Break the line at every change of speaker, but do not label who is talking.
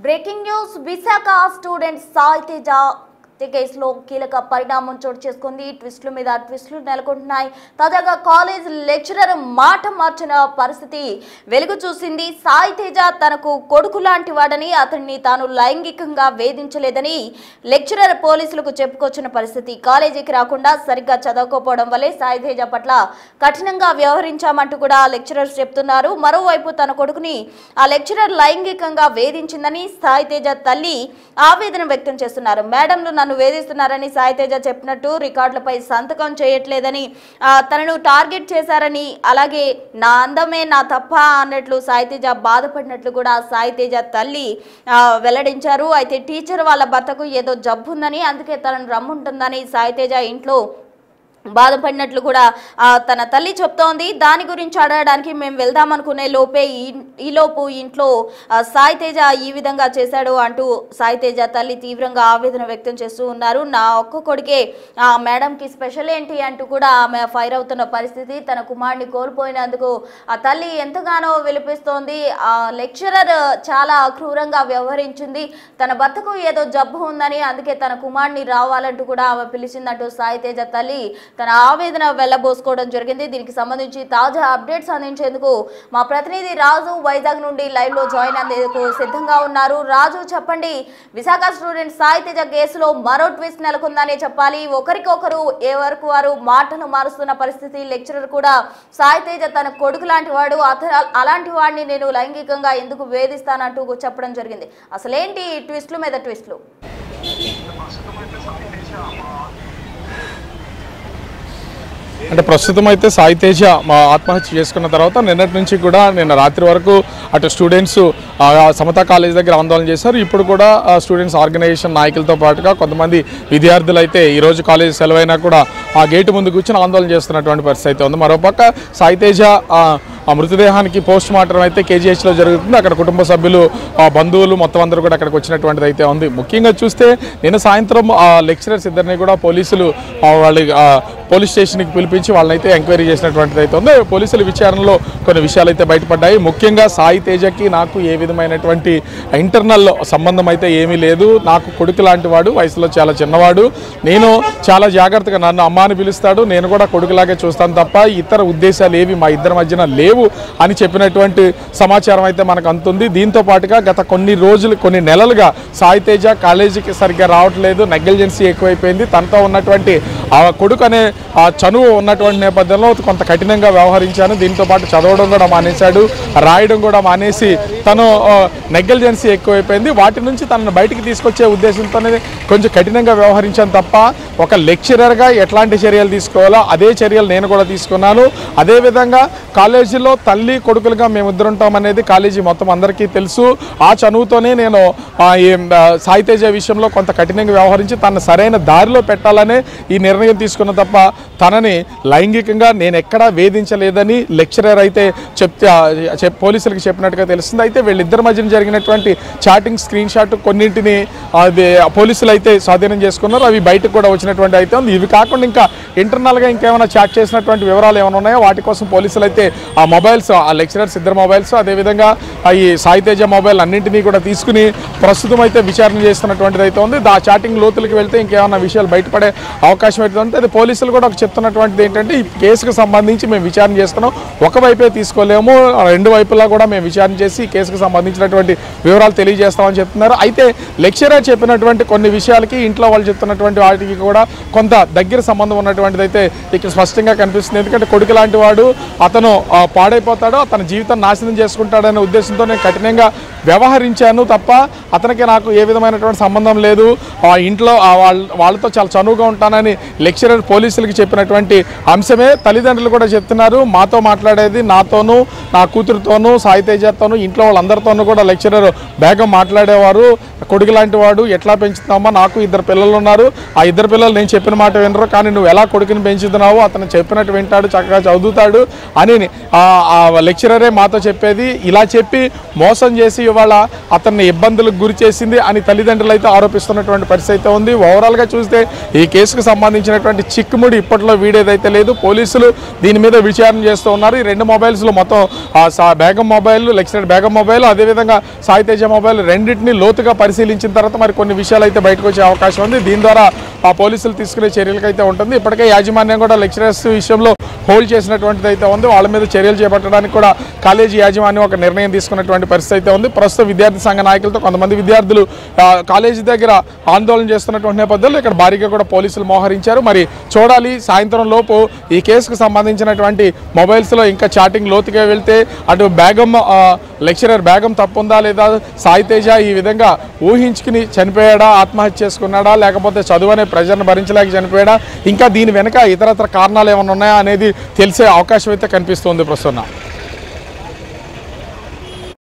Breaking news Visakha student Sai Teja కేసులో కీలక పరిణామం చోటు చేసుకుంది. ట్విస్టుల మీద ట్విస్టులు నెలకొంటున్నాయి. తాజాగా కాలేజ్ లెక్చరర్ మాట మార్చిన పరిస్థితి వెలుగు చూసింది. సాయి తేజ తనకు కొడుకు లాంటి వాడని, అతన్ని తాను లైంగికంగా వేధించలేదని లెక్చరర్ పోలీసులకు చెప్పుకొచ్చిన పరిస్థితి. కాలేజీకి రాకుండా సరిగ్గా చదవకపోవడం వల్లే సాయి తేజ పట్ల కఠినంగా వ్యవహరించామంటూ కూడా లెక్చరర్స్ చెప్తున్నారు. మరోవైపు తన కొడుకుని ఆ లెక్చరర్ లైంగికంగా వేధించిందని సాయి తేజ తల్లి ఆవేదన వ్యక్తం చేస్తున్నారు. మేడంలు నన్ను వేధిస్తున్నారని సాయి తేజ చెప్పినట్టు రికార్డులపై సంతకం చేయట్లేదని, తనను టార్గెట్ చేశారని, అలాగే నా అందమే నా తప్ప అన్నట్లు సాయి తేజ బాధపడినట్లు కూడా సాయి తేజ తల్లి వెల్లడించారు. అయితే టీచర్ వాళ్ళ భర్తకు ఏదో జబ్బు ఉందని, అందుకే తనను రమ్ముంటుందని సాయి తేజ ఇంట్లో బాధపడినట్లు కూడా తన తల్లి చెప్తోంది. దాని గురించి అడగడానికి మేము వెళ్దామనుకునే లోపే ఈలోపు ఇంట్లో సాయి తేజ ఈ విధంగా చేశాడు అంటూ సాయి తేజ తల్లి తీవ్రంగా ఆవేదన వ్యక్తం చేస్తూ ఉన్నారు. నా ఒక్క కొడుకే మేడంకి స్పెషల్ ఏంటి అంటూ కూడా ఆమె ఫైర్ అవుతున్న పరిస్థితి. తన కుమారుడిని కోల్పోయినందుకు ఆ తల్లి ఎంతగానో విలిపిస్తోంది. ఆ లెక్చరర్ చాలా క్రూరంగా వ్యవహరించింది. తన భర్తకు ఏదో జబ్బు ఉందని, అందుకే తన కుమారుడిని రావాలంటూ కూడా ఆమె పిలిచిందంటూ సాయి తేజ తల్లి తన ఆవేదన వెళ్లబోసుకోవడం జరిగింది. దీనికి సంబంధించి తాజా అప్డేట్స్ అందించేందుకు మా ప్రతినిధి రాజు వైజాగ్ నుండి లైవ్ లో జాయిన్ అయ్యేందుకు సిద్ధంగా ఉన్నారు. రాజు, చెప్పండి, విశాఖ స్టూడెంట్ సాయి తేజ కేసులో మరో ట్విస్ట్ నెలకొందనే చెప్పాలి. ఒకరికొకరు ఏ వరకు వారు మాటలు మారుస్తున్న పరిస్థితి. లెక్చరర్ కూడా సాయి తేజ తన కొడుకు లాంటి వాడు, అలాంటి వాడిని నేను లైంగికంగా ఎందుకు వేధిస్తానంటూ చెప్పడం జరిగింది. అసలేంటి ట్విస్టుల మీద ట్విస్టులు?
అంటే ప్రస్తుతం అయితే సాయి తేజ ఆత్మహత్య చేసుకున్న తర్వాత నిన్నటి నుంచి కూడా నిన్న రాత్రి వరకు అటు స్టూడెంట్స్ సమతా కాలేజ్ దగ్గర ఆందోళన చేశారు. ఇప్పుడు కూడా స్టూడెంట్స్ ఆర్గనైజేషన్ నాయకులతో పాటుగా కొంతమంది విద్యార్థులు అయితే ఈరోజు కాలేజ్ సెలవైనా కూడా ఆ గేటు ముందు కూర్చొని ఆందోళన చేస్తున్నటువంటి పరిస్థితి అయితే ఉంది. మరోపక్క సాయి తేజ ఆ మృతదేహానికి పోస్ట్ మార్టం అయితే కేజీహెచ్లో జరుగుతుంది. అక్కడ కుటుంబ సభ్యులు, బంధువులు మొత్తం అందరూ కూడా అక్కడికి వచ్చినటువంటిది అయితే ఉంది. ముఖ్యంగా చూస్తే నిన్న సాయంత్రం లెక్చరర్స్ ఇద్దరిని కూడా పోలీసులు వాళ్ళ పోలీస్ స్టేషన్కి పిలిపించి వాళ్ళని అయితే ఎంక్వైరీ చేసినటువంటిది అయితే ఉంది. పోలీసుల విచారణలో కొన్ని విషయాలు అయితే బయటపడ్డాయి. ముఖ్యంగా సాయి తేజకి నాకు ఏ విధమైనటువంటి ఇంటర్నల్ సంబంధం అయితే ఏమీ లేదు. నాకు కొడుకు లాంటి వాడు, వయసులో చాలా చిన్నవాడు. నేను చాలా జాగ్రత్తగా, నన్ను అమ్మ అని పిలుస్తాడు, నేను కూడా కొడుకులాగే చూస్తాను తప్ప ఇతర ఉద్దేశాలు ఏవి మా ఇద్దరి మధ్యన లేవు అని చెప్పినటువంటి సమాచారం అయితే మనకు అందుతుంది. దీంతో పాటుగా గత కొన్ని నెలలుగా సాయి తేజ కాలేజీకి సరిగ్గా రావట్లేదు, నెగ్లిజెన్సీ ఎక్కువైపోయింది. తనతో ఉన్నటువంటి ఆ కొడుకు అనే ఆ చనువు ఉన్నటువంటి నేపథ్యంలో కొంత కఠినంగా వ్యవహరించాను. దీంతో పాటు చదవడం కూడా మానేశాడు, రాయడం కూడా మానేసి తను నెగ్లిజెన్సీ ఎక్కువైపోయింది. వాటి నుంచి తనను బయటికి తీసుకొచ్చే ఉద్దేశంతోనే కొంచెం కఠినంగా వ్యవహరించాను తప్ప ఒక లెక్చరర్గా ఎట్లాంటి చర్యలు తీసుకోవాలో అదే చర్యలు నేను కూడా తీసుకున్నాను. అదేవిధంగా కాలేజీలో తల్లి కొడుకులుగా మేమిద్దరుంటాం అనేది కాలేజీ మొత్తం అందరికీ తెలుసు. ఆ చనువుతోనే నేను సాయి తేజ విషయంలో కొంత కఠినంగా వ్యవహరించి తనను సరైన దారిలో పెట్టాలనే ఈ నిర్ణయం తీసుకున్న తప్ప తనని లైంగికంగా నేను ఎక్కడా వేధించలేదని లెక్చరర్ అయితే పోలీసులకు చెప్పినట్టుగా తెలుస్తుంది. అయితే వీళ్ళిద్దరి మధ్యన జరిగినటువంటి చాటింగ్ స్క్రీన్ షాట్ కొన్నింటిని పోలీసులు అయితే స్వాధీనం చేసుకున్నారు. అవి బయటకు కూడా వచ్చినటువంటి అయితే ఉంది. ఇవి కాకుండా ఇంకా ఇంటర్నల్గా ఇంకేమైనా చాట్ చేసినటువంటి వివరాలు ఏమైనా ఉన్నాయో వాటి కోసం పోలీసులు అయితే ఆ మొబైల్స్, ఆ లెక్చరర్స్ ఇద్దరు మొబైల్స్, అదేవిధంగా ఈ సాయి తేజ మొబైల్ అన్నింటినీ కూడా తీసుకుని ప్రస్తుతం అయితే విచారణ చేస్తున్నటువంటిది అయితే ఉంది. ఆ చాటింగ్ లోతులకు వెళ్తే ఇంకేమైనా విషయాలు బయటపడే అవకాశం అయితే ఉంది. అది పోలీసులు కూడా చెప్తున్నటువంటిది ఏంటంటే ఈ కేసుకు సంబంధించి మేము విచారణ చేస్తున్నాం, ఒకవైపే తీసుకోలేము, రెండు వైపులా కూడా మేము విచారణ చేసి ఈ కేసుకు సంబంధించినటువంటి వివరాలు తెలియజేస్తామని చెప్తున్నారు. అయితే లెక్చరర్ చెప్పినటువంటి కొన్ని విషయాలకి ఇంట్లో వాళ్ళు చెప్తున్నటువంటి వాటికి కూడా కొంత దగ్గర సంబంధం ఉన్నటువంటిది అయితే ఇక్కడ స్పష్టంగా కనిపిస్తుంది. ఎందుకంటే కొడుకు లాంటి వాడు, అతను పాడైపోతాడు, అతని జీవితం నాశనం చేసుకుంటాడనే ఉద్దేశంతో నేను కఠినంగా వ్యవహరించాను తప్ప అతనికి నాకు ఏ విధమైనటువంటి సంబంధం లేదు. ఇంట్లో వాళ్ళతో చాలా చనువుగా ఉంటానని లెక్చరర్ పోలీసులకి చెప్పినటువంటి అంశమే తల్లిదండ్రులు కూడా చెప్తున్నారు. మాతో మాట్లాడేది, నాతోనూ, నా కూతురుతోనూ, సాయి తేజతోనూ, ఇంట్లో వాళ్ళందరితోనూ కూడా లెక్చరర్ బేగం మాట్లాడేవారు. కొడుకు లాంటి వాడు, ఎట్లా పెంచుతున్నామా, నాకు ఇద్దరు పిల్లలు ఉన్నారు, ఆ ఇద్దరు పిల్లలు నేను చెప్పిన మాట వినరు, కానీ నువ్వు ఎలా కొడుకుని పెంచుతున్నావు, అతను చెప్పినట్టు వింటాడు, చక్కగా చదువుతాడు అని లెక్చరరే మాతో చెప్పేది. ఇలా చెప్పి మోసం చేసి ఇవాళ అతన్ని ఇబ్బందులకు గురి చేసింది అని తల్లిదండ్రులు అయితే ఆరోపిస్తున్నటువంటి పరిస్థితి అయితే ఉంది. ఓవరాల్గా చూస్తే ఈ కేసుకు సంబంధించినటువంటి చిక్కుముడి ఇప్పట్లో మొబైల్స్లో వీడియో అయితే లేదు. పోలీసులు దీని మీద విచారణ చేస్తూ ఉన్నారు. ఈ 2 మొబైల్స్లో మొత్తం Begum mobile, lecturer Begum mobile, అదేవిధంగా సాయి తేజ మొబైల్ రెండింటిని లోతుగా పరిశీలించిన తర్వాత మరి కొన్ని విషయాలు అయితే బయటకు వచ్చే అవకాశం ఉంది. దీని ద్వారా పోలీసులు తీసుకునే చర్యలకైతే ఉంటుంది. ఇప్పటికే యాజమాన్యం కూడా లెక్చరర్స్ విషయంలో హోల్డ్ చేసినటువంటిది అయితే ఉంది. వాళ్ళ మీద చర్యలు చేపట్టడానికి కూడా కాలేజీ యాజమాన్యం ఒక నిర్ణయం తీసుకున్నటువంటి పరిస్థితి అయితే ఉంది. ప్రస్తుతం విద్యార్థి సంఘ నాయకులతో కొంతమంది విద్యార్థులు కాలేజీ దగ్గర ఆందోళన చేస్తున్నటువంటి నేపథ్యంలో ఇక్కడ భారీగా కూడా పోలీసులు మోహరించారు. మరి చూడాలి, సాయంత్రం లోపు ఈ కేసుకు సంబంధించినటువంటి మొబైల్స్లో ఇంకా చాటింగ్ లోతుగా వెళ్తే అటు బేగం లెక్చరర్ బేగం తప్పుందా లేదా, సాయి తేజ ఈ విధంగా ఊహించుకుని చనిపోయాడా, ఆత్మహత్య చేసుకున్నాడా, లేకపోతే చదువు అనే ప్రెజర్ను భరించలేక చనిపోయాడా, ఇంకా దీని వెనక ఇతరత్ర కారణాలు ఏమైనా ఉన్నాయా అనేది తెలిసే అవకాశం అయితే కనిపిస్తుంది ప్రస్తుతం.